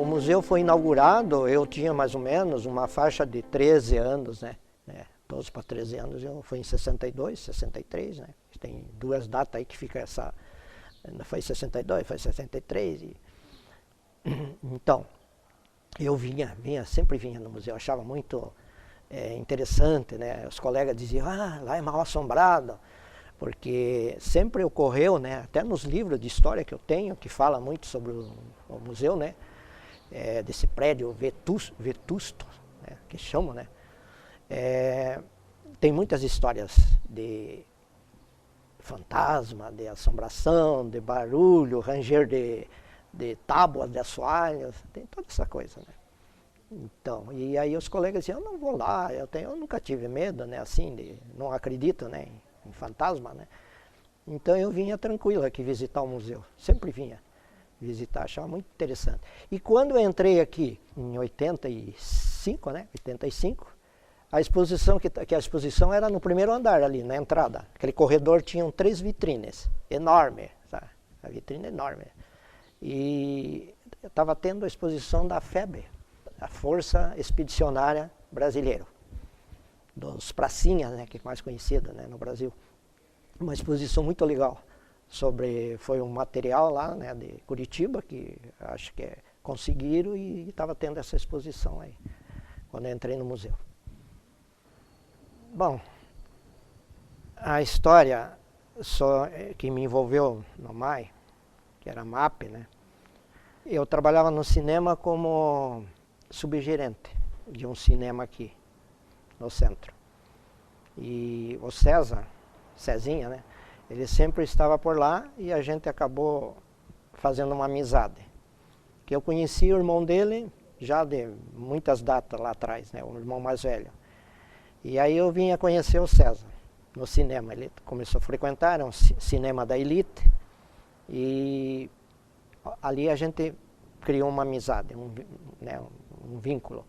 o museu foi inaugurado, eu tinha mais ou menos uma faixa de 13 anos, né? 12 para 13 anos, foi em 62, 63, né? Tem duas datas aí que fica essa... Foi 62, foi 63. Então, eu sempre vinha no museu, achava muito interessante, né? Os colegas diziam, lá é mal assombrado, porque sempre ocorreu, né? Até nos livros de história que eu tenho, que fala muito sobre o museu, né? Desse prédio vetusto, né? Que chamam, né? Tem muitas histórias de fantasma, de assombração, de barulho, ranger de tábuas de assoalhos, tem toda essa coisa, né? Então, e aí os colegas diziam, eu não vou lá, eu nunca tive medo, né, assim, não acredito, né, em fantasma, né? Então eu vinha tranquilo aqui visitar o museu, sempre vinha visitar, achava muito interessante. E quando eu entrei aqui, em 85, né, 85, a exposição, que a exposição era no primeiro andar ali, na entrada. Aquele corredor tinha 3 vitrines, enorme, sabe? A vitrine enorme. E estava tendo a exposição da FEB, a Força Expedicionária Brasileira, dos pracinhas, né, que é mais conhecida, né, no Brasil. Uma exposição muito legal. Foi um material lá, né, de Curitiba, que acho que conseguiram, e estava tendo essa exposição aí, quando eu entrei no museu. Bom, a história que me envolveu no MAI, que era MAP, né? Eu trabalhava no cinema como subgerente de um cinema aqui, no centro. E o Cezinha, né? Ele sempre estava por lá e a gente acabou fazendo uma amizade. Que eu conheci o irmão dele já de muitas datas lá atrás, né? O irmão mais velho. E aí eu vim a conhecer o César no cinema. Ele começou a frequentar, era um cinema da elite. E ali a gente criou uma amizade, um vínculo.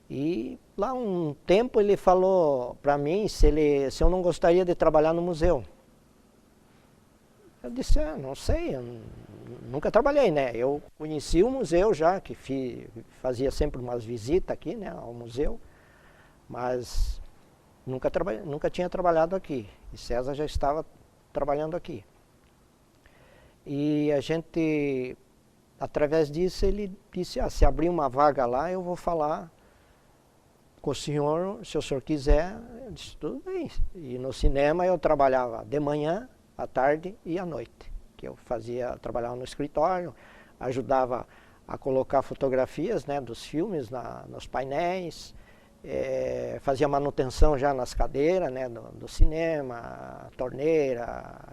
E lá um tempo ele falou para mim se eu não gostaria de trabalhar no museu. Eu disse, não sei, eu nunca trabalhei, né? Eu conheci o museu já, que fazia sempre umas visitas aqui, né, ao museu. Mas nunca tinha trabalhado aqui. E César já estava trabalhando aqui. E a gente, através disso, ele disse, se abrir uma vaga lá, eu vou falar com o senhor, se o senhor quiser. Eu disse, tudo bem. E no cinema eu trabalhava de manhã, à tarde e à noite. Que eu trabalhava no escritório, ajudava a colocar fotografias, né, dos filmes nos painéis, fazia manutenção já nas cadeiras, né, do cinema, torneira,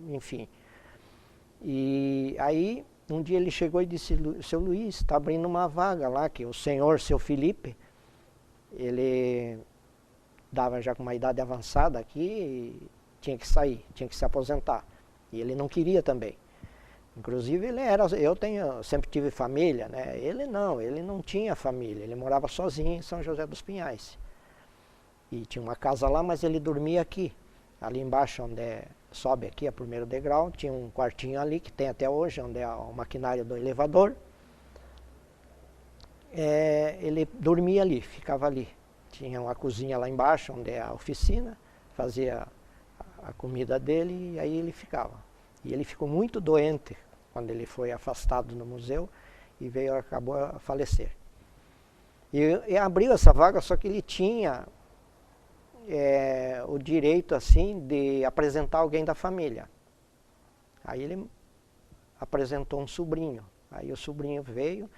enfim. E aí, um dia ele chegou e disse, seu Luiz, está abrindo uma vaga lá, que o senhor, seu Felipe, ele dava já com uma idade avançada aqui e tinha que sair, tinha que se aposentar. E ele não queria também. Inclusive eu sempre tive família, né? Ele não tinha família, ele morava sozinho em São José dos Pinhais. E tinha uma casa lá, mas ele dormia aqui. Ali embaixo, onde sobe aqui, a primeiro degrau, tinha um quartinho ali, que tem até hoje, onde é o maquinário do elevador. Ele dormia ali, ficava ali. Tinha uma cozinha lá embaixo, onde é a oficina, fazia a comida dele e aí ele ficava. E ele ficou muito doente quando ele foi afastado do museu e acabou a falecer. E abriu essa vaga, só que ele tinha o direito assim de apresentar alguém da família. Aí ele apresentou um sobrinho. Aí o sobrinho veio.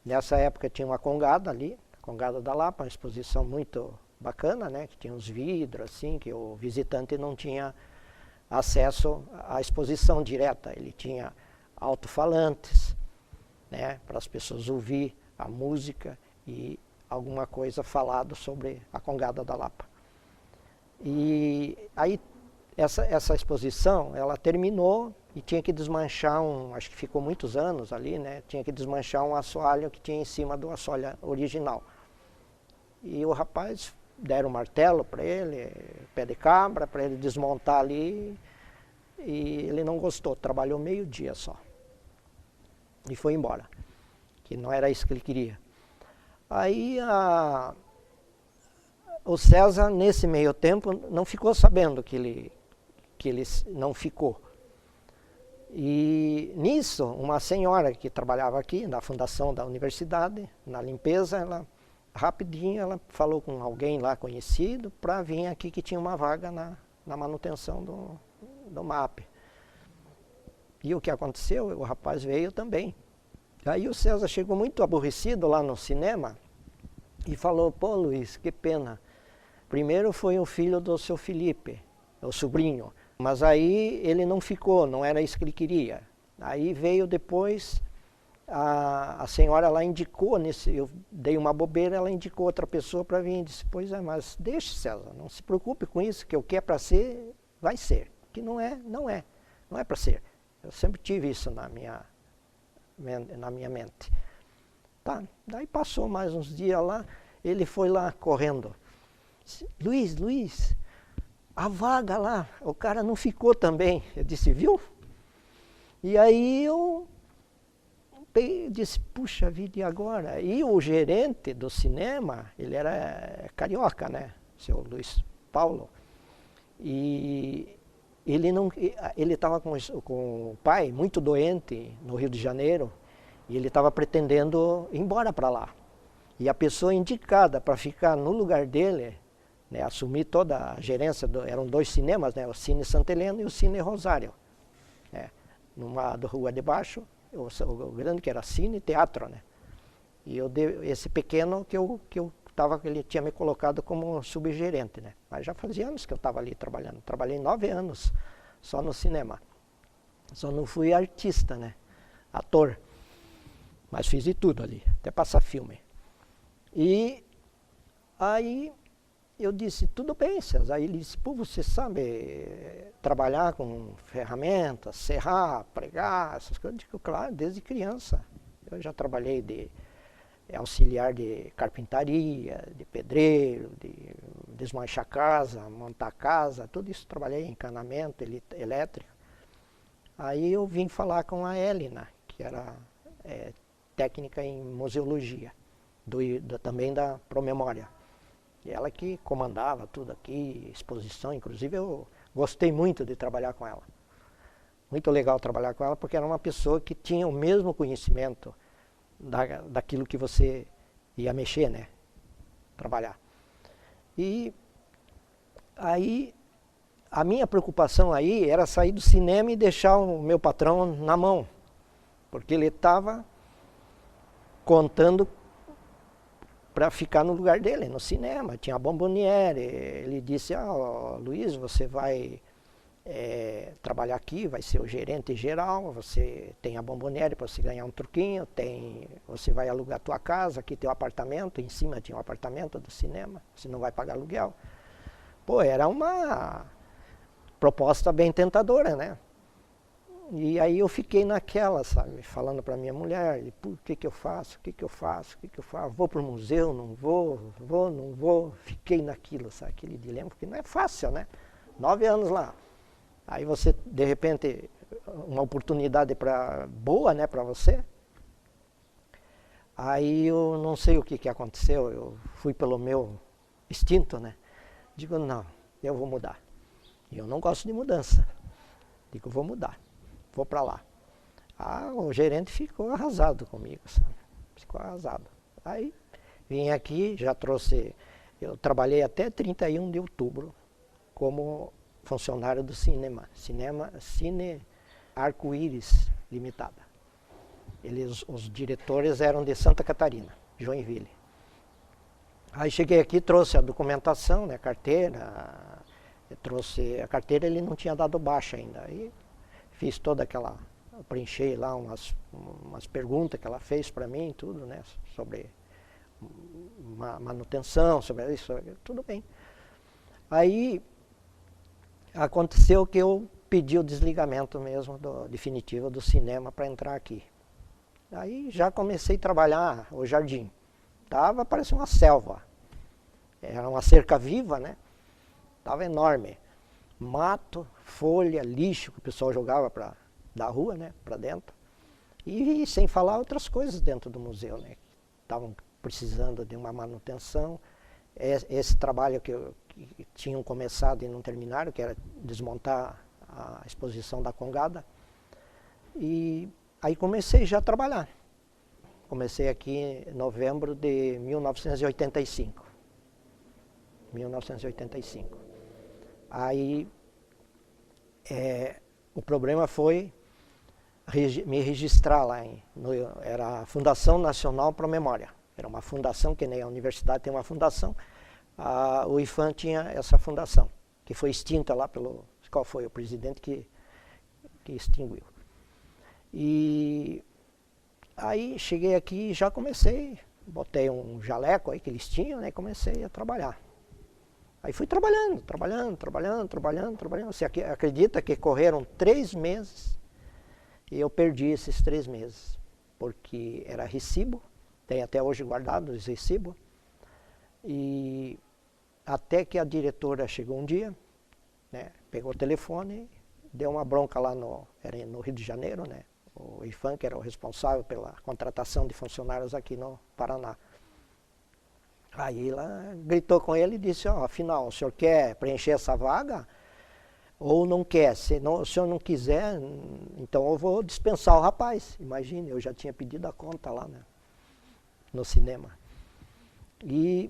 Nessa época tinha uma congada ali, a Congada da Lapa, uma exposição muito bacana, né? Que tinha uns vidros assim, que o visitante não tinha acesso à exposição direta. Ele tinha alto-falantes, né, para as pessoas ouvir a música e alguma coisa falado sobre a Congada da Lapa. E aí essa exposição, ela terminou e tinha que desmanchar acho que ficou muitos anos ali, né, tinha que desmanchar um assoalho que tinha em cima do assoalho original. E o rapaz deram um martelo para ele, pé de cabra, para ele desmontar ali, e ele não gostou, trabalhou meio dia só. E foi embora. que não era isso que ele queria. Aí o César, nesse meio tempo, não ficou sabendo que ele não ficou. E nisso, uma senhora que trabalhava aqui na fundação da universidade, na limpeza, ela rapidinho ela falou com alguém lá conhecido para vir aqui que tinha uma vaga na manutenção do MAP. E o que aconteceu? O rapaz veio também. Aí o César chegou muito aborrecido lá no cinema e falou: pô, Luiz, que pena. Primeiro foi o filho do seu Felipe, o sobrinho. Mas aí ele não ficou, não era isso que ele queria. Aí veio depois, a senhora lá indicou, eu dei uma bobeira, ela indicou outra pessoa para vir. Disse: pois é, mas deixe, César, não se preocupe com isso, que o que é para ser, vai ser. O que não é, não é. Não é para ser. Eu sempre tive isso na minha mente. Tá, daí passou mais uns dias lá, ele foi lá correndo. Luiz, a vaga lá, o cara não ficou também. Eu disse: viu? E aí eu disse: puxa vida, e agora? E o gerente do cinema, ele era carioca, né? Seu Luiz Paulo. E ele estava com o pai muito doente no Rio de Janeiro, e ele estava pretendendo ir embora para lá. E a pessoa indicada para ficar no lugar dele, né, assumir toda a gerência, eram 2 cinemas, né, o Cine Santa Helena e o Cine Rosário. Né, numa da rua de baixo, o grande que era Cine Teatro. Né, e esse pequeno ele tinha me colocado como subgerente, né? Mas já fazia anos que eu estava ali trabalhando. Trabalhei 9 anos só no cinema. Só não fui artista, né? Ator. Mas fiz de tudo ali, até passar filme. E aí eu disse: tudo bem, César. Aí ele disse: pô, você sabe trabalhar com ferramentas, serrar, pregar, essas coisas? Eu digo: claro, desde criança. Eu já trabalhei de auxiliar de carpintaria, de pedreiro, de desmanchar casa, montar casa, tudo isso trabalhei, encanamento, elétrico. Aí eu vim falar com a Helena, que era técnica em museologia, também da Promemória. E ela que comandava tudo aqui, exposição, inclusive eu gostei muito de trabalhar com ela. Muito legal trabalhar com ela, porque era uma pessoa que tinha o mesmo conhecimento daquilo que você ia mexer, né? Trabalhar. E aí, a minha preocupação aí era sair do cinema e deixar o meu patrão na mão. Porque ele estava contando para ficar no lugar dele, no cinema. Tinha a Bomboniere. Ele disse: Luiz, você vai trabalhar aqui, vai ser o gerente geral, você tem a Bomboniere para você ganhar um truquinho, você vai alugar a tua casa, aqui tem um apartamento, em cima tinha um apartamento do cinema, você não vai pagar aluguel. Pô, era uma proposta bem tentadora, né? E aí eu fiquei naquela, sabe, falando para minha mulher: o que eu faço, o que eu faço, vou para o museu, não vou, fiquei naquilo, sabe, aquele dilema, porque não é fácil, né? 9 anos lá. Aí você, de repente, uma oportunidade boa, né, para você. Aí eu não sei o que aconteceu, eu fui pelo meu instinto, né. Digo: não, eu vou mudar. E eu não gosto de mudança. Digo: vou mudar, vou para lá. O gerente ficou arrasado comigo, sabe, ficou arrasado. Aí vim aqui, já trouxe, eu trabalhei até 31 de outubro como funcionário do Cine Arco-Íris Limitada. Os diretores eram de Santa Catarina, Joinville. Aí cheguei aqui, trouxe a documentação, né, carteira, a carteira ele não tinha dado baixa ainda. Aí fiz toda aquela, preenchi lá umas perguntas que ela fez para mim, tudo, né, sobre manutenção, sobre isso, tudo bem. Aí aconteceu que eu pedi o desligamento mesmo definitivo do cinema para entrar aqui. Aí já comecei a trabalhar o jardim. Parecia uma selva. Era uma cerca viva, né? Tava enorme. Mato, folha, lixo que o pessoal jogava da rua, né, para dentro. E sem falar outras coisas dentro do museu, né? Estavam precisando de uma manutenção. Esse trabalho que tinham começado e não terminaram, que era desmontar a exposição da Congada. E aí comecei já a trabalhar. Comecei aqui em novembro de 1985. 1985. Aí o problema foi me registrar lá. Era a Fundação Nacional para a Memória. Era uma fundação, que nem a universidade tem uma fundação. O IPHAN tinha essa fundação, que foi extinta lá pelo... Qual foi o presidente que extinguiu? E aí cheguei aqui e já comecei, botei um jaleco aí que eles tinham, né, e comecei a trabalhar. Aí fui trabalhando. Você acredita que correram 3 meses e eu perdi esses 3 meses, porque era recibo, tem até hoje guardado os recibos, e até que a diretora chegou um dia, né, pegou o telefone, deu uma bronca lá era no Rio de Janeiro, né, o IPHAN, que era o responsável pela contratação de funcionários aqui no Paraná. Aí ela gritou com ele e disse, afinal, o senhor quer preencher essa vaga ou não quer? Se o senhor não quiser, então eu vou dispensar o rapaz. Imagine, eu já tinha pedido a conta lá, né, no cinema. E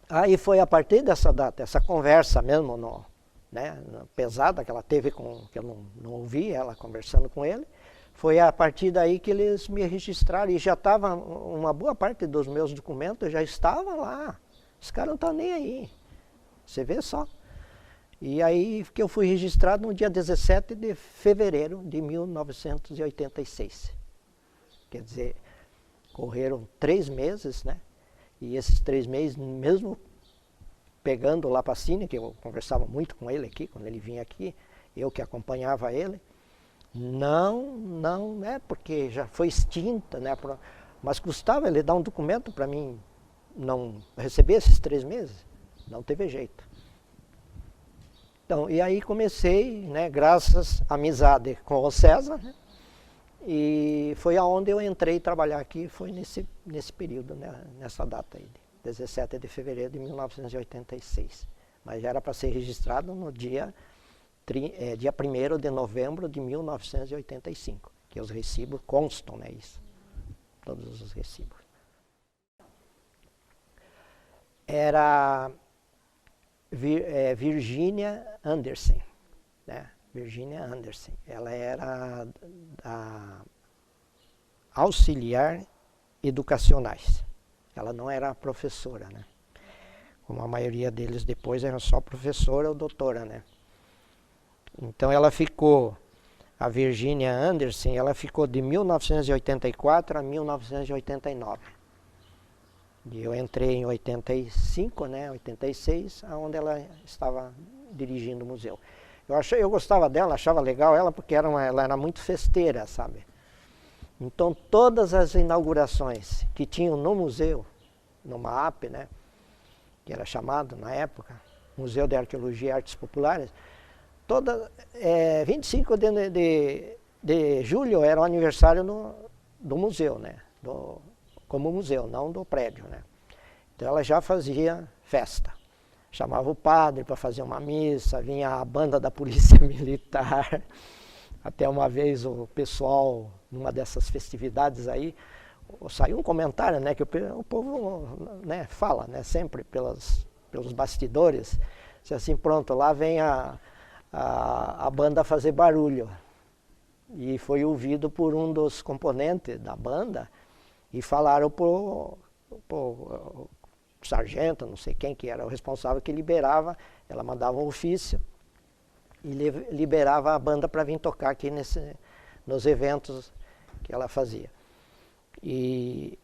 aí foi a partir dessa data, essa conversa mesmo, né, pesada que ela teve que eu não ouvi ela conversando com ele, foi a partir daí que eles me registraram e já estava, uma boa parte dos meus documentos já estavam lá. Os caras não estão nem aí. Você vê só. E aí que eu fui registrado no dia 17 de fevereiro de 1986. Quer dizer, correram 3 meses, né? E esses 3 meses, mesmo pegando o Lapacini, que eu conversava muito com ele aqui, quando ele vinha aqui, eu que acompanhava ele, não, né, porque já foi extinta, né, mas custava ele dar um documento para mim não receber esses 3 meses, não teve jeito. Então, e aí comecei, né, graças à amizade com o César, né, e foi aonde eu entrei trabalhar aqui, foi nesse período, né, nessa data aí, 17 de fevereiro de 1986. Mas já era para ser registrado no dia 1º de novembro de 1985, que os recibos constam, né, isso, todos os recibos. Era Virginia Anderson, né, Virginia Anderson. Ela era auxiliar educacionais. Ela não era professora, né, como a maioria deles depois era só professora ou doutora, né. Então ela ficou, a Virginia Anderson, ela ficou de 1984 a 1989. E eu entrei em 85, né, 86, onde ela estava dirigindo o museu. Eu gostava dela, achava legal ela, porque ela era muito festeira, sabe? Então todas as inaugurações que tinham no museu, no MAAP, né, que era chamado na época, Museu de Arqueologia e Artes Populares, 25 de julho era o aniversário do museu, né? Como museu, não do prédio, né? Então ela já fazia festa. Chamava o padre para fazer uma missa, vinha a banda da polícia militar. Até uma vez o pessoal, numa dessas festividades aí, saiu um comentário, né? Que o povo, né, fala, né, sempre pelos bastidores. Se assim, pronto, lá vem a banda fazer barulho. E foi ouvido por um dos componentes da banda e falaram pro sargento, não sei quem que era o responsável, que liberava, ela mandava um ofício e liberava a banda para vir tocar aqui nos eventos que ela fazia. E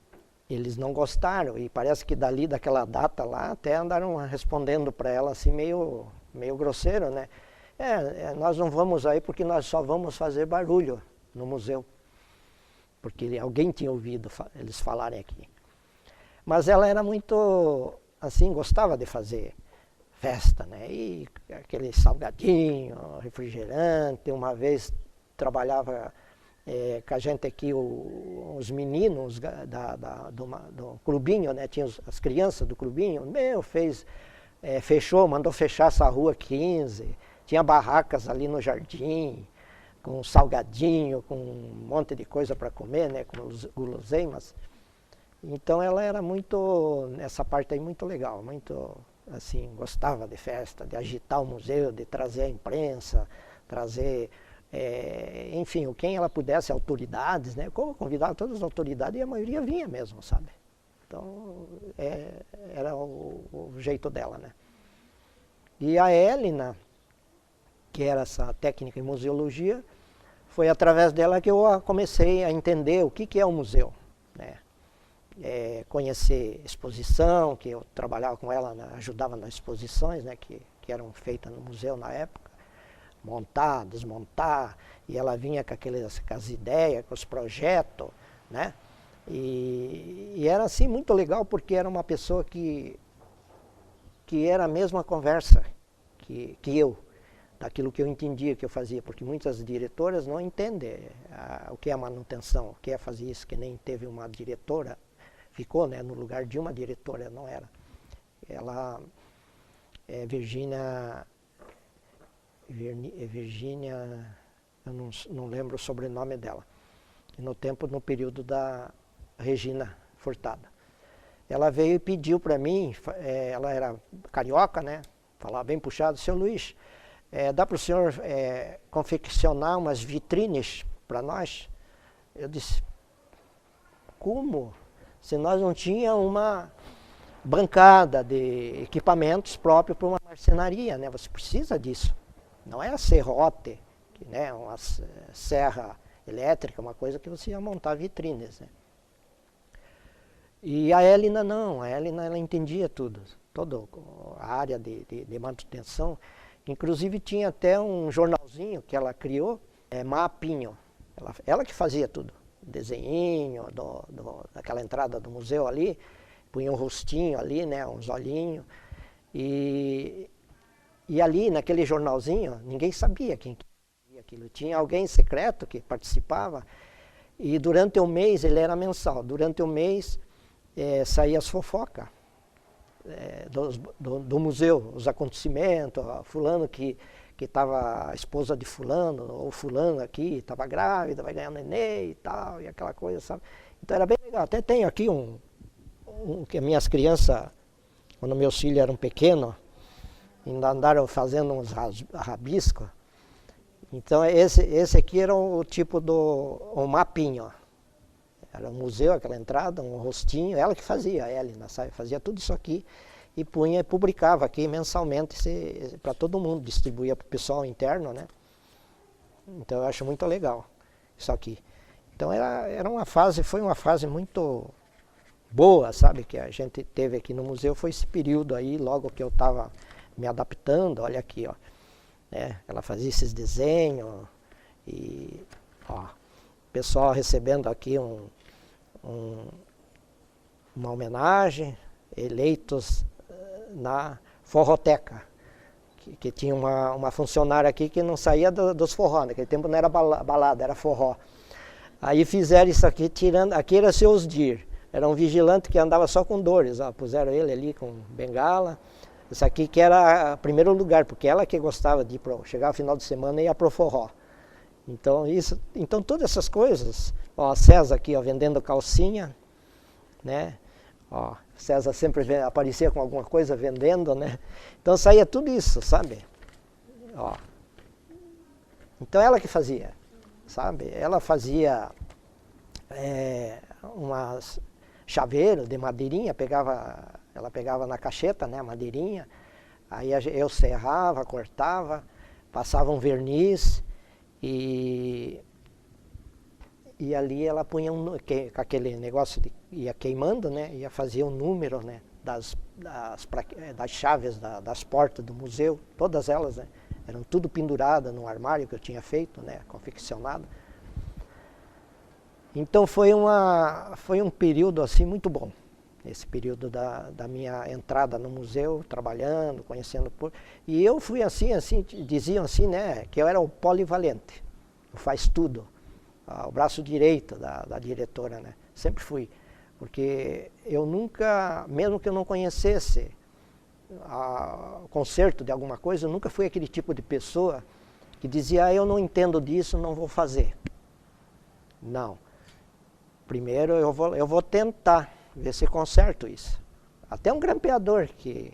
eles não gostaram e parece que daquela data lá, até andaram respondendo para ela assim meio grosseiro, né? Nós não vamos aí porque nós só vamos fazer barulho no museu. Porque alguém tinha ouvido eles falarem aqui. Mas ela era muito, assim, gostava de fazer festa, né? E aquele salgadinho, refrigerante. Uma vez trabalhava com a gente aqui, os meninos do clubinho, né? Tinha as crianças do clubinho, mandou fechar essa rua 15, tinha barracas ali no jardim, com salgadinho, com um monte de coisa para comer, né? Com guloseimas. Então ela era muito, nessa parte aí, muito legal, muito, assim, gostava de festa, de agitar o museu, de trazer a imprensa, trazer, enfim, quem ela pudesse, autoridades, né? Como convidava todas as autoridades e a maioria vinha mesmo, sabe? Então, era o jeito dela, né? E a Helena, que era essa técnica em museologia, foi através dela que eu comecei a entender o que é o museu, né? Conhecer exposição, que eu trabalhava com ela, ajudava nas exposições, né, que eram feitas no museu na época, montar, desmontar, e ela vinha com as ideias, com os projetos, né? E era assim muito legal, porque era uma pessoa que era a mesma conversa que eu, daquilo que eu entendia que eu fazia, porque muitas diretoras não entendem o que é manutenção, o que é fazer isso, que nem teve uma diretora, ficou, né, no lugar de uma diretora, não era. Ela Virgínia, eu não lembro o sobrenome dela, no período da Regina Furtado. Ela veio e pediu para mim, ela era carioca, né, falava bem puxado, seu Luiz, dá para o senhor confeccionar umas vitrines para nós? Eu disse, como? Se nós não tínhamos uma bancada de equipamentos próprios para uma marcenaria, né? Você precisa disso. Não é a serrote, né? Uma serra elétrica, uma coisa que você ia montar vitrines, né? E a Helena não, a Helena ela entendia tudo, toda a área de manutenção. Inclusive tinha até um jornalzinho que ela criou, Mapinho, ela que fazia tudo. Desenhinho daquela entrada do museu ali, punha um rostinho ali, né, uns olhinhos, e ali naquele jornalzinho ninguém sabia quem via aquilo, tinha alguém secreto que participava, e durante o mês, ele era mensal, durante o mês saía as fofocas do museu, os acontecimentos, fulano que estava a esposa de fulano, ou fulano aqui, estava grávida, vai ganhar neném e tal, e aquela coisa, sabe? Então era bem legal. Até tenho aqui que minhas crianças, quando meus filhos eram pequenos, ainda andaram fazendo uns rabiscos. Então esse aqui era o tipo um mapinho. Era um museu, aquela entrada, um rostinho, ela que fazia, a Helena, sabe? Fazia tudo isso aqui. E punha e publicava aqui mensalmente para todo mundo, distribuía para o pessoal interno, né? Então eu acho muito legal isso aqui. Então foi uma fase muito boa, sabe, que a gente teve aqui no museu, foi esse período aí, logo que eu estava me adaptando, olha aqui, ó, né? Ela fazia esses desenhos e, ó, o pessoal recebendo aqui uma homenagem, eleitos na forroteca, que tinha uma funcionária aqui que não saía dos forró, naquele tempo não era balada, era forró. Aí fizeram isso aqui, aqui era seu Osdir, era um vigilante que andava só com dores, ó, puseram ele ali com bengala, isso aqui que era o primeiro lugar, porque ela que gostava de chegar no final de semana e ia pro forró. Então todas essas coisas, ó, a César aqui, ó, vendendo calcinha, né? Ó, César sempre aparecia com alguma coisa vendendo, né? Então saía tudo isso, sabe? Ó. Então ela que fazia, sabe? Ela fazia umas chaveiros de madeirinha, ela pegava na cacheta, né, a madeirinha, aí eu serrava, cortava, passava um verniz e ali ela punha com aquele negócio ia queimando, né? Ia fazer um número, né? Das chaves das portas do museu, todas elas, né? Eram tudo penduradas num armário que eu tinha feito, né? Confeccionado. Então foi um período assim muito bom, esse período da minha entrada no museu, trabalhando, conhecendo. E eu fui assim, diziam assim, né? Que eu era o polivalente, faz tudo. o braço direito da diretora, né? Sempre fui. Porque eu nunca, mesmo que eu não conhecesse o conserto de alguma coisa, eu nunca fui aquele tipo de pessoa que dizia, eu não entendo disso, não vou fazer. Não. Primeiro eu vou tentar ver se conserto isso. Até um grampeador que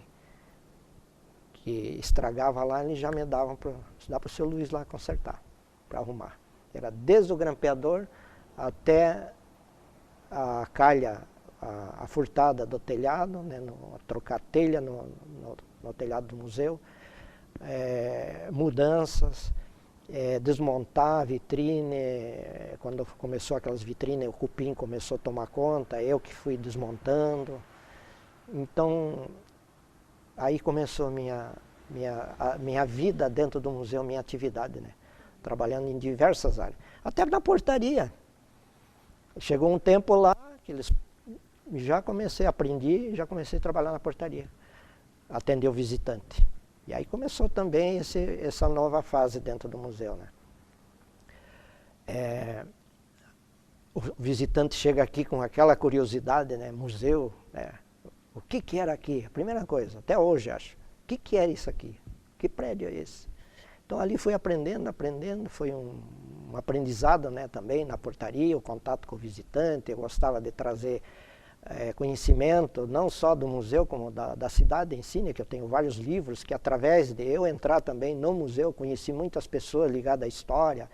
estragava lá, eles já me davam dá para o seu Luiz lá consertar, para arrumar. Era desde o grampeador até a calha, a furtada do telhado, né, trocar telha no telhado do museu, mudanças, desmontar a vitrine, quando começou aquelas vitrines, o cupim começou a tomar conta, eu que fui desmontando. Então, aí começou a minha vida dentro do museu, minha atividade, né? Trabalhando em diversas áreas. Até na portaria. Chegou um tempo lá que aprendi, já comecei a trabalhar na portaria, atender o visitante. E aí começou também essa nova fase dentro do museu, né? O visitante chega aqui com aquela curiosidade, né? Museu, né? O que era aqui? A primeira coisa, até hoje acho. O que era isso aqui? Que prédio é esse? Então ali fui aprendendo, foi um aprendizado, né, também na portaria, o contato com o visitante. Eu gostava de trazer conhecimento, não só do museu, como da cidade em si, né, que eu tenho vários livros, que através de eu entrar também no museu, conheci muitas pessoas ligadas à história,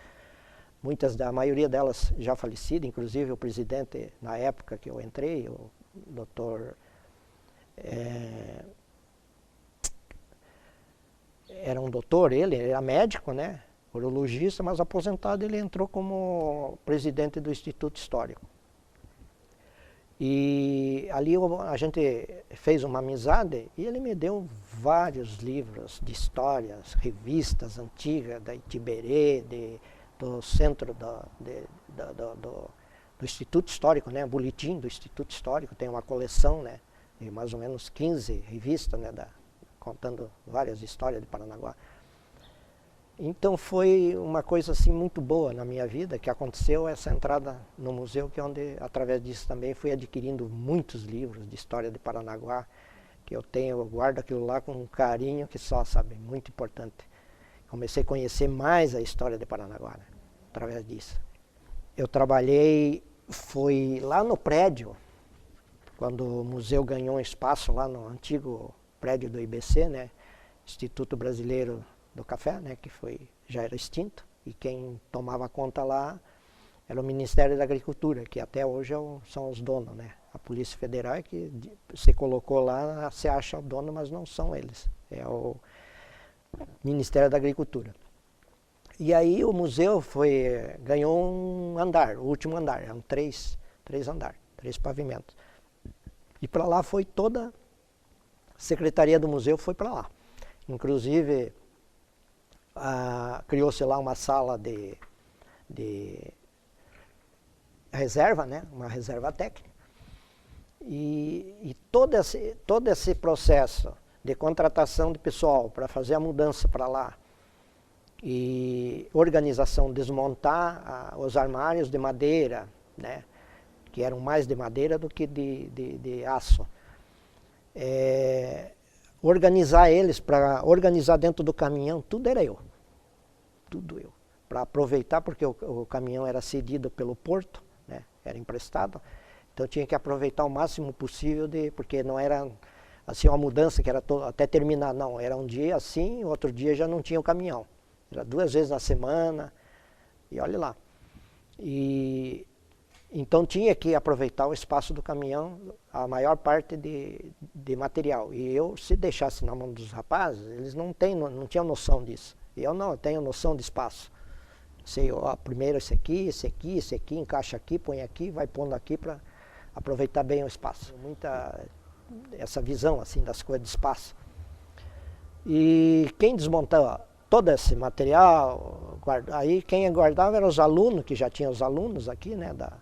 a maioria delas já falecidas, inclusive o presidente, na época que eu entrei, o doutor... era um doutor, ele era médico, né, urologista, mas aposentado. Ele entrou como presidente do Instituto Histórico. E ali a gente fez uma amizade e ele me deu vários livros de histórias, revistas antigas da Itiberê, do centro do Instituto Histórico, né, boletim do Instituto Histórico. Tem uma coleção, né, de mais ou menos 15 revistas, né, contando várias histórias de Paranaguá. Então foi uma coisa assim muito boa na minha vida, que aconteceu essa entrada no museu, que é onde, através disso também, fui adquirindo muitos livros de história de Paranaguá, que eu guardo aquilo lá com um carinho que só, sabe, muito importante. Comecei a conhecer mais a história de Paranaguá, né, através disso. Eu trabalhei, foi lá no prédio, quando o museu ganhou um espaço lá no antigo prédio do IBC, né, Instituto Brasileiro do Café, né, que já era extinto, e quem tomava conta lá era o Ministério da Agricultura, que até hoje são os donos, né. A Polícia Federal é que se colocou lá, se acha o dono, mas não são eles, é o Ministério da Agricultura. E aí o museu ganhou um andar, o último andar, eram três andares, 3 pavimentos. E para lá foi toda a secretaria do museu, foi para lá. Inclusive, criou-se lá uma sala de reserva, né? Uma reserva técnica. E todo esse processo de contratação de pessoal para fazer a mudança para lá, e organização, desmontar os armários de madeira, né? Que eram mais de madeira do que de aço. Organizar eles, para organizar dentro do caminhão, tudo era eu. Tudo eu. Para aproveitar, porque o caminhão era cedido pelo porto, né, era emprestado, então eu tinha que aproveitar o máximo possível, porque não era assim uma mudança que era até terminar, não. Era um dia assim, outro dia já não tinha o caminhão. Era 2 vezes na semana, e olha lá. Então tinha que aproveitar o espaço do caminhão, a maior parte de material. E se deixasse na mão dos rapazes, eles não tinham noção disso. E eu tenho noção de espaço. Sei, primeiro esse aqui, encaixa aqui, põe aqui, vai pondo aqui para aproveitar bem o espaço. Muita essa visão assim das coisas de espaço. E quem desmontava todo esse material, aí quem guardava eram os alunos, que já tinham os alunos aqui, né, da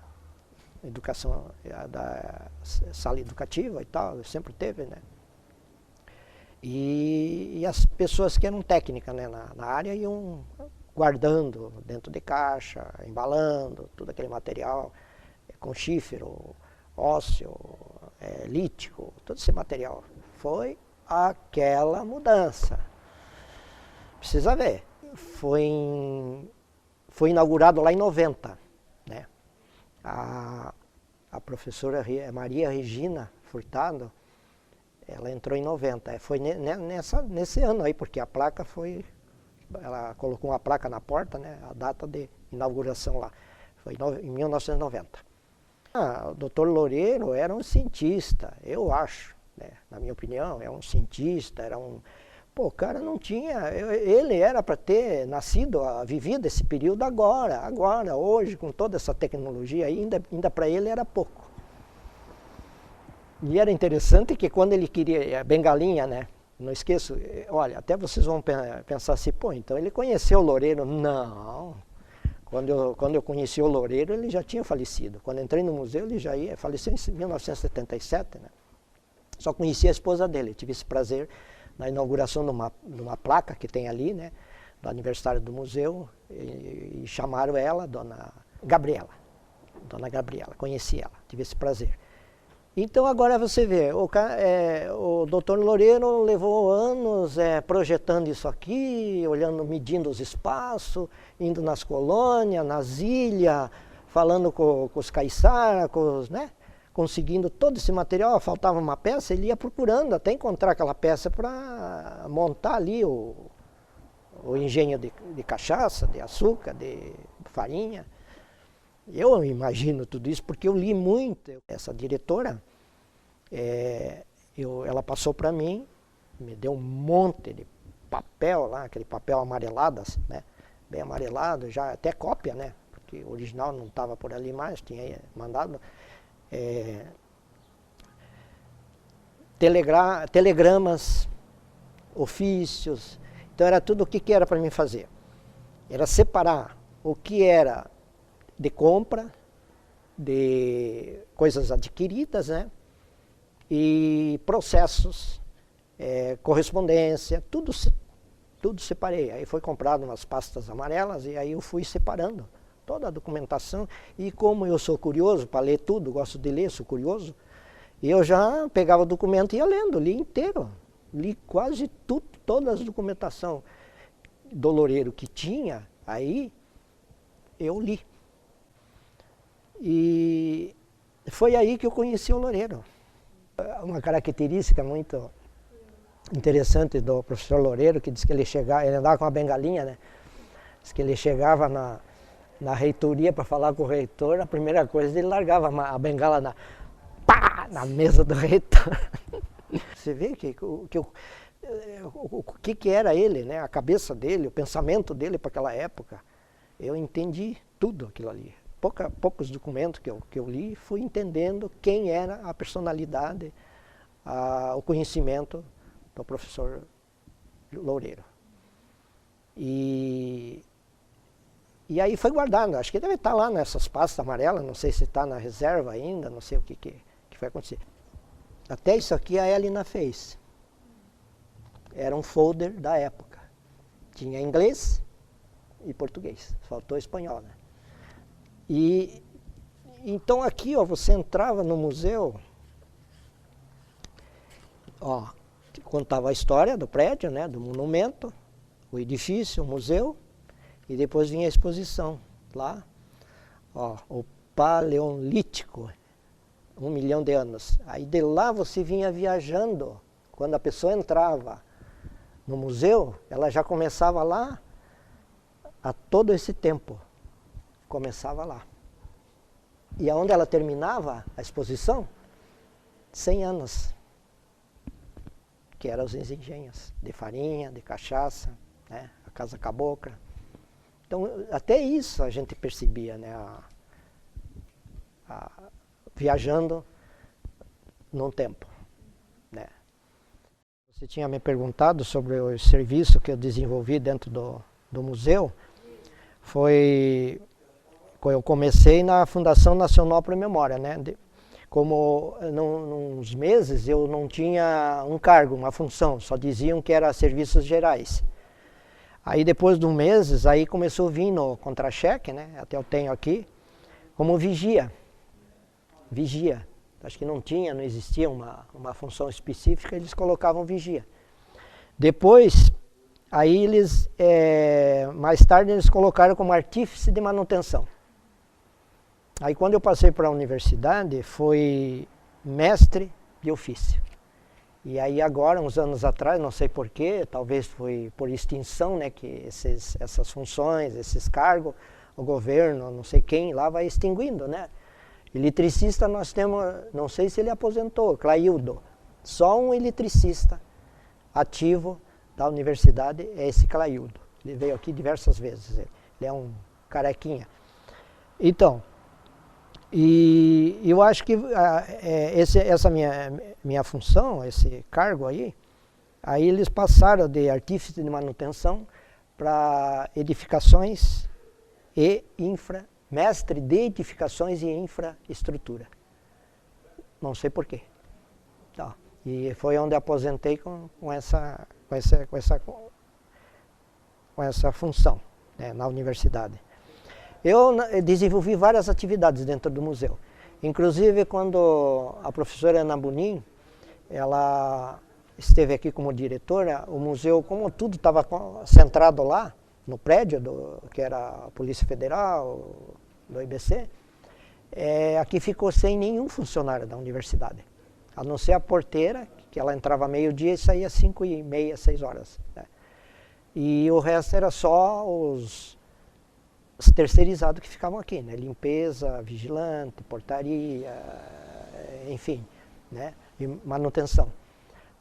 educação, da sala educativa e tal, sempre teve, né? E as pessoas que eram técnicas, né, na área iam guardando dentro de caixa, embalando, todo aquele material com chifro, ósseo, lítico, todo esse material. Foi aquela mudança. Precisa ver. Foi inaugurado lá em 90, né? A professora Maria Regina Furtado, ela entrou em 90. Foi nesse ano aí, porque a placa foi... Ela colocou uma placa na porta, né? A data de inauguração lá. Foi em 1990. O Dr. Loureiro era um cientista, eu acho, né? Na minha opinião, é um cientista, era um... Pô, o cara não tinha... Ele era para ter nascido, vivido esse período agora, hoje, com toda essa tecnologia, ainda para ele era pouco. E era interessante que quando ele queria, a bengalinha, né? Não esqueço, olha, até vocês vão pensar assim, pô, então ele conheceu o Loureiro. Não, quando eu conheci o Loureiro, ele já tinha falecido. Quando entrei no museu, ele já faleceu em 1977, né? Só conheci a esposa dele, tive esse prazer na inauguração de uma placa que tem ali, né? Do aniversário do museu, e chamaram ela, Dona Gabriela, conheci ela, tive esse prazer. Então agora você vê, o Dr. Loureiro levou anos projetando isso aqui, olhando, medindo os espaços, indo nas colônias, nas ilhas, falando com os caiçara, né? Conseguindo todo esse material. Faltava uma peça, ele ia procurando até encontrar aquela peça para montar ali o engenho de cachaça, de açúcar, de farinha. Eu imagino tudo isso porque eu li muito. Essa diretora, ela passou para mim, me deu um monte de papel lá, aquele papel amarelado, né? Bem amarelado, já até cópia, né? Porque o original não estava por ali mais, tinha mandado. Telegramas, ofícios. Então era tudo o que era para mim fazer. Era separar o que era de compra, de coisas adquiridas, né? E processos, correspondência, tudo separei. Aí foi comprado umas pastas amarelas e aí eu fui separando toda a documentação. E como eu sou curioso para ler tudo, gosto de ler, sou curioso, eu já pegava o documento e ia lendo, li inteiro. Li quase tudo, toda a documentação do Loureiro que tinha, aí eu li. E foi aí que eu conheci o Loureiro. Uma característica muito interessante do professor Loureiro, que diz que ele andava com uma bengalinha, né? Diz que ele chegava na reitoria para falar com o reitor, a primeira coisa ele largava a bengala na mesa do reitor. Você vê o que era ele, né? A cabeça dele, o pensamento dele para aquela época. Eu entendi tudo aquilo ali. Poucos documentos que eu li, fui entendendo quem era a personalidade, o conhecimento do professor Loureiro. E aí foi guardado, acho que deve estar lá nessas pastas amarelas, não sei se está na reserva ainda, não sei o que vai acontecer. Até isso aqui a Helena fez. Era um folder da época. Tinha inglês e português, faltou espanhol, né? E então aqui, ó, você entrava no museu, ó, contava a história do prédio, né, do monumento, o edifício, o museu, e depois vinha a exposição lá, ó, o Paleolítico, 1 milhão de anos. Aí de lá você vinha viajando, quando a pessoa entrava no museu, ela já começava lá a todo esse tempo. Começava lá. E aonde ela terminava a exposição? 100 anos. Que eram os engenhos de farinha, de cachaça, né? A Casa Cabocla. Então, até isso a gente percebia, né? Viajando num tempo, né? Você tinha me perguntado sobre o serviço que eu desenvolvi dentro do museu. Eu comecei na Fundação Nacional para a Memória, né? Como nos meses eu não tinha um cargo, uma função, só diziam que era serviços gerais. Aí depois de uns meses, aí começou a vir no contra-cheque, né? Até eu tenho aqui, como vigia. Vigia. Acho que não existia uma função específica, eles colocavam vigia. Depois, aí eles, mais tarde eles colocaram como artífice de manutenção. Aí quando eu passei para a universidade, foi mestre de ofício. E aí agora, uns anos atrás, não sei porquê, talvez foi por extinção, né, que essas funções, esses cargos, o governo, não sei quem lá vai extinguindo, né. Eletricista nós temos, não sei se ele aposentou, Claildo. Só um eletricista ativo da universidade é esse Claildo. Ele veio aqui diversas vezes, ele é um carequinha. Então, e eu acho que essa minha função, esse cargo aí eles passaram de artífice de manutenção para edificações e mestre de edificações e infraestrutura. Não sei porquê. Tá. E foi onde aposentei com essa função, né, na universidade. Eu desenvolvi várias atividades dentro do museu. Inclusive, quando a professora Ana Bonin, ela esteve aqui como diretora, o museu, como tudo estava centrado lá, no prédio, que era a Polícia Federal, do IBC, aqui ficou sem nenhum funcionário da universidade. A não ser a porteira, que ela entrava meio-dia e saía 5h30, 6 horas. Né? E o resto era só os terceirizados que ficavam aqui, né? Limpeza, vigilante, portaria, enfim, né? E manutenção.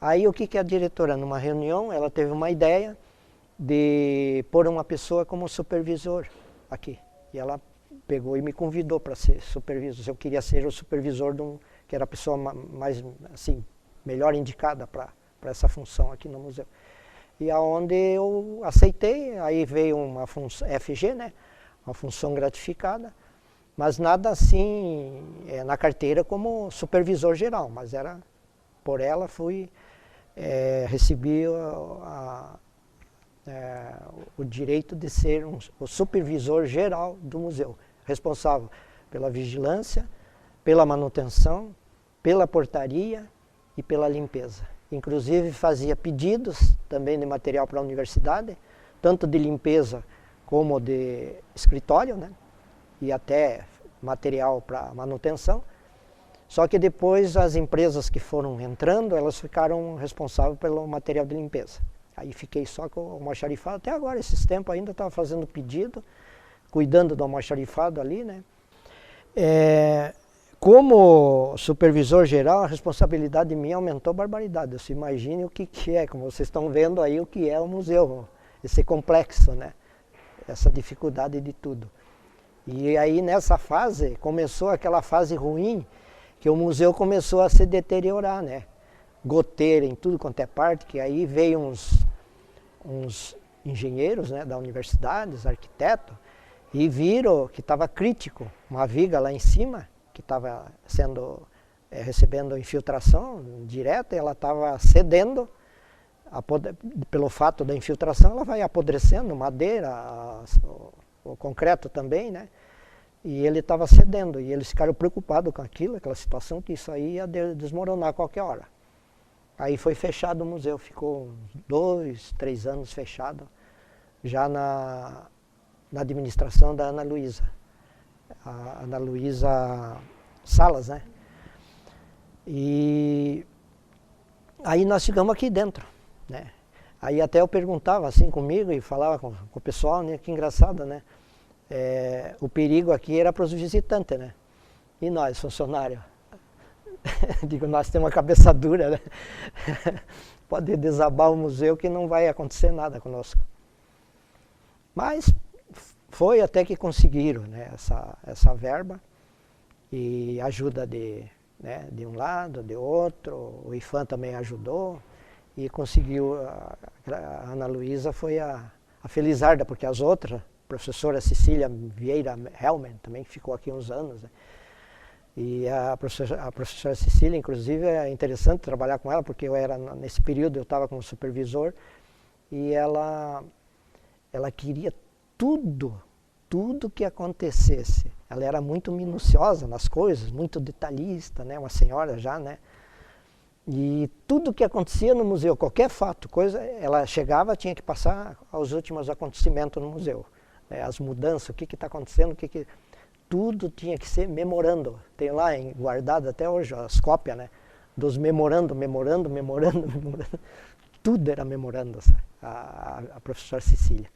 Aí o que a diretora, numa reunião, ela teve uma ideia de pôr uma pessoa como supervisor aqui. E ela pegou e me convidou para ser supervisor. Eu queria ser o supervisor que era a pessoa mais, assim, melhor indicada para essa função aqui no museu. E aonde eu aceitei, aí veio uma função FG, né? Uma função gratificada, mas nada assim na carteira como supervisor geral, mas era por ela recebi o direito de ser o supervisor geral do museu, responsável pela vigilância, pela manutenção, pela portaria e pela limpeza. Inclusive fazia pedidos também de material para a universidade, tanto de limpeza como de escritório, né? E até material para manutenção. Só que depois as empresas que foram entrando, elas ficaram responsáveis pelo material de limpeza. Aí fiquei só com o almoxarifado, até agora, esses tempos ainda estava fazendo pedido, cuidando do almoxarifado ali, né? Como supervisor geral, a responsabilidade minha aumentou barbaridade. Você imagine o que é, como vocês estão vendo aí, o que é o museu, esse complexo, né? Essa dificuldade de tudo. E aí nessa fase, começou aquela fase ruim, que o museu começou a se deteriorar, né? Goteira em tudo quanto é parte, que aí veio uns engenheiros, né, da universidade, os arquitetos, e viram que estava crítico, uma viga lá em cima, que estava recebendo infiltração direta, e ela estava cedendo, pelo fato da infiltração, ela vai apodrecendo, madeira, o concreto também, né? E ele estava cedendo, e eles ficaram preocupados com aquela situação, que isso aí ia desmoronar a qualquer hora. Aí foi fechado o museu, ficou 2, 3 anos fechado, já na administração da Ana Luísa. A Ana Luísa Salas, né? E aí nós ficamos aqui dentro, né? Aí até eu perguntava assim comigo e falava com o pessoal, né? Que engraçado, né? O perigo aqui era para os visitantes, né? E nós, funcionários? Digo, nós temos uma cabeça dura, né? Pode desabar o museu que não vai acontecer nada conosco. Mas foi até que conseguiram, né, essa verba e ajuda de um lado, de outro. O IFAM também ajudou e conseguiu. A Ana Luísa foi a felizarda, porque as outras, a professora Cecília Vieira Helmen, também ficou aqui uns anos, né? E a professora Cecília, inclusive, é interessante trabalhar com ela, porque nesse período eu estava como supervisor, e ela ela queria tudo que acontecesse. Ela era muito minuciosa nas coisas, muito detalhista, né? Uma senhora já, né? E tudo que acontecia no museu, qualquer fato, coisa, ela chegava, tinha que passar aos últimos acontecimentos no museu. Né? As mudanças, o que está acontecendo, tudo tinha que ser memorando. Tem lá guardado até hoje as cópias, né? Dos memorando. Tudo era memorando, sabe? A professora Cecília.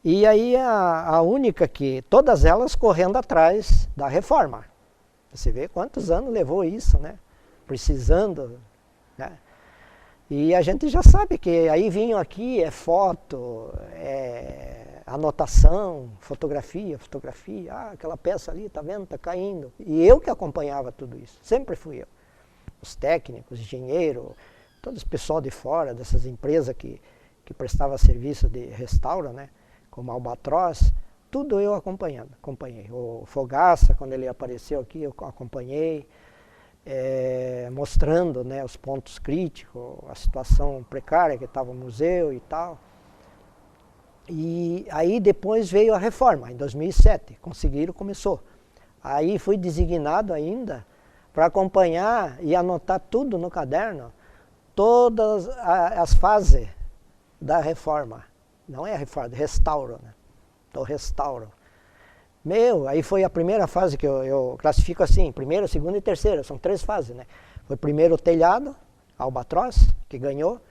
E aí a única que, todas elas correndo atrás da reforma. Você vê quantos anos levou isso, né? Precisando, né? E a gente já sabe que aí vinham aqui, foto, anotação, fotografia, aquela peça ali, tá vendo, tá caindo. E eu que acompanhava tudo isso, sempre fui eu. Os técnicos, engenheiros, todo esse pessoal de fora, dessas empresas que prestavam serviço de restauro, né? Como Albatroz, tudo eu acompanhei. O Fogaça, quando ele apareceu aqui, eu acompanhei, mostrando, né, os pontos críticos, a situação precária que estava o museu e tal. E aí depois veio a reforma, em 2007, começou. Aí fui designado ainda para acompanhar e anotar tudo no caderno, todas as fases da reforma. Não é a reforma, é restauro, né? Do restauro. Aí foi a primeira fase que eu classifico assim, primeira, segunda e terceira, são 3 fases, né? Foi primeiro o telhado, Albatroz, que ganhou.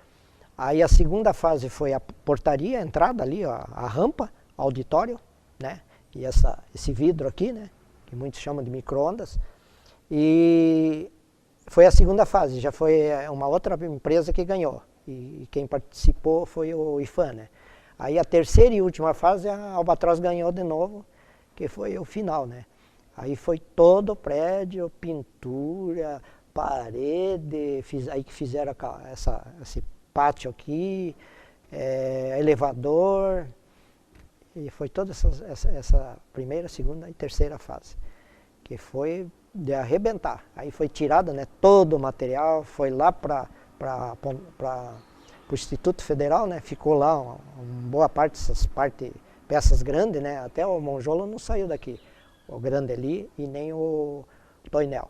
Aí a segunda fase foi a portaria, a entrada ali, ó, a rampa, auditório, né? E esse vidro aqui, né? Que muitos chamam de micro-ondas. E foi a segunda fase, já foi uma outra empresa que ganhou. E quem participou foi o IFAM, né? Aí a terceira e última fase, a Albatroz ganhou de novo, que foi o final, né? Aí foi todo o prédio, pintura, parede, aí que fizeram esse pátio aqui, elevador, e foi toda essa primeira, segunda e terceira fase, que foi de arrebentar. Aí foi tirado, né, todo o material, foi lá para o Instituto Federal, né, ficou lá uma boa parte, peças grandes, né, até o Monjolo não saiu daqui, o grande ali e nem o Toinel.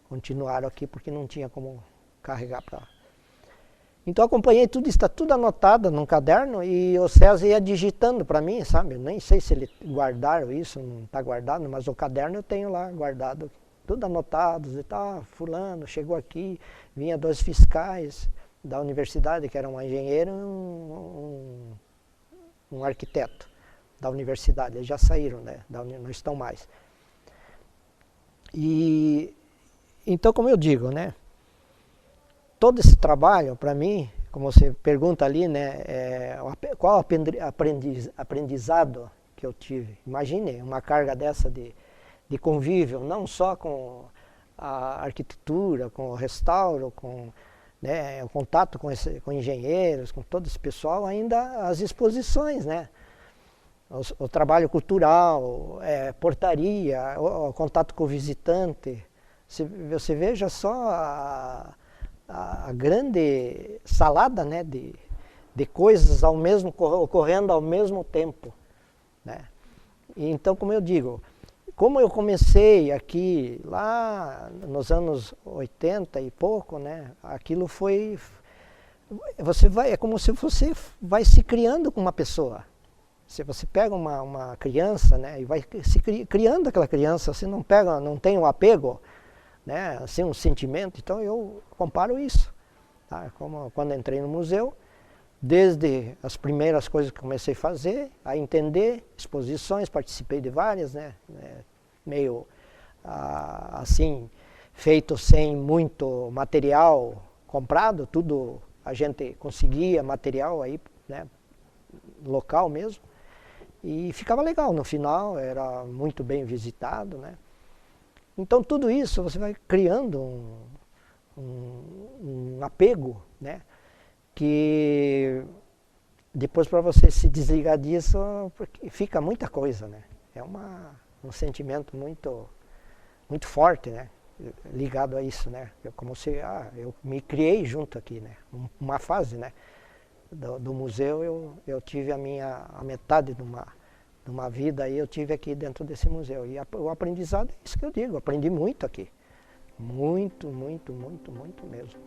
Continuaram aqui porque não tinha como carregar para lá. Então acompanhei tudo, está tudo anotado num caderno e o César ia digitando para mim, sabe? Nem sei se ele guardaram isso, não está guardado, mas o caderno eu tenho lá guardado, tudo anotado, e tal, fulano chegou aqui, vinha 2 fiscais da universidade, que era um engenheiro e um arquiteto da universidade, eles já saíram, né? Não estão mais. E então, como eu digo, né? Todo esse trabalho, para mim, como você pergunta ali, né, qual aprendizado que eu tive? Imagine uma carga dessa de convívio, não só com a arquitetura, com o restauro, com, né, o contato com engenheiros, com todo esse pessoal, ainda as exposições, né? O trabalho cultural, portaria, o contato com o visitante. Você veja só a grande salada, né, de coisas ocorrendo ao mesmo tempo, né? Então, como eu digo, como eu comecei aqui lá nos anos 80 e pouco, né, aquilo foi, é como se você vai se criando com uma pessoa. Se você pega uma criança, né, e vai se criando aquela criança, você não tem um apego, né, assim, um sentimento. Então eu comparo isso, tá? Como quando entrei no museu, desde as primeiras coisas que comecei a fazer, a entender exposições, participei de várias, né, meio assim, feito sem muito material comprado, tudo a gente conseguia material aí, né, local mesmo, e ficava legal. No final era muito bem visitado, né? Então tudo isso você vai criando um apego, né? Que depois, para você se desligar disso, porque fica muita coisa, né? É um sentimento muito forte, né? Ligado a isso, né? Como se eu me criei junto aqui, né? Uma fase, né? do museu, eu tive a metade de uma vida aí, eu tive aqui dentro desse museu. E o aprendizado é isso que eu digo, aprendi muito aqui. Muito, muito, muito, muito mesmo.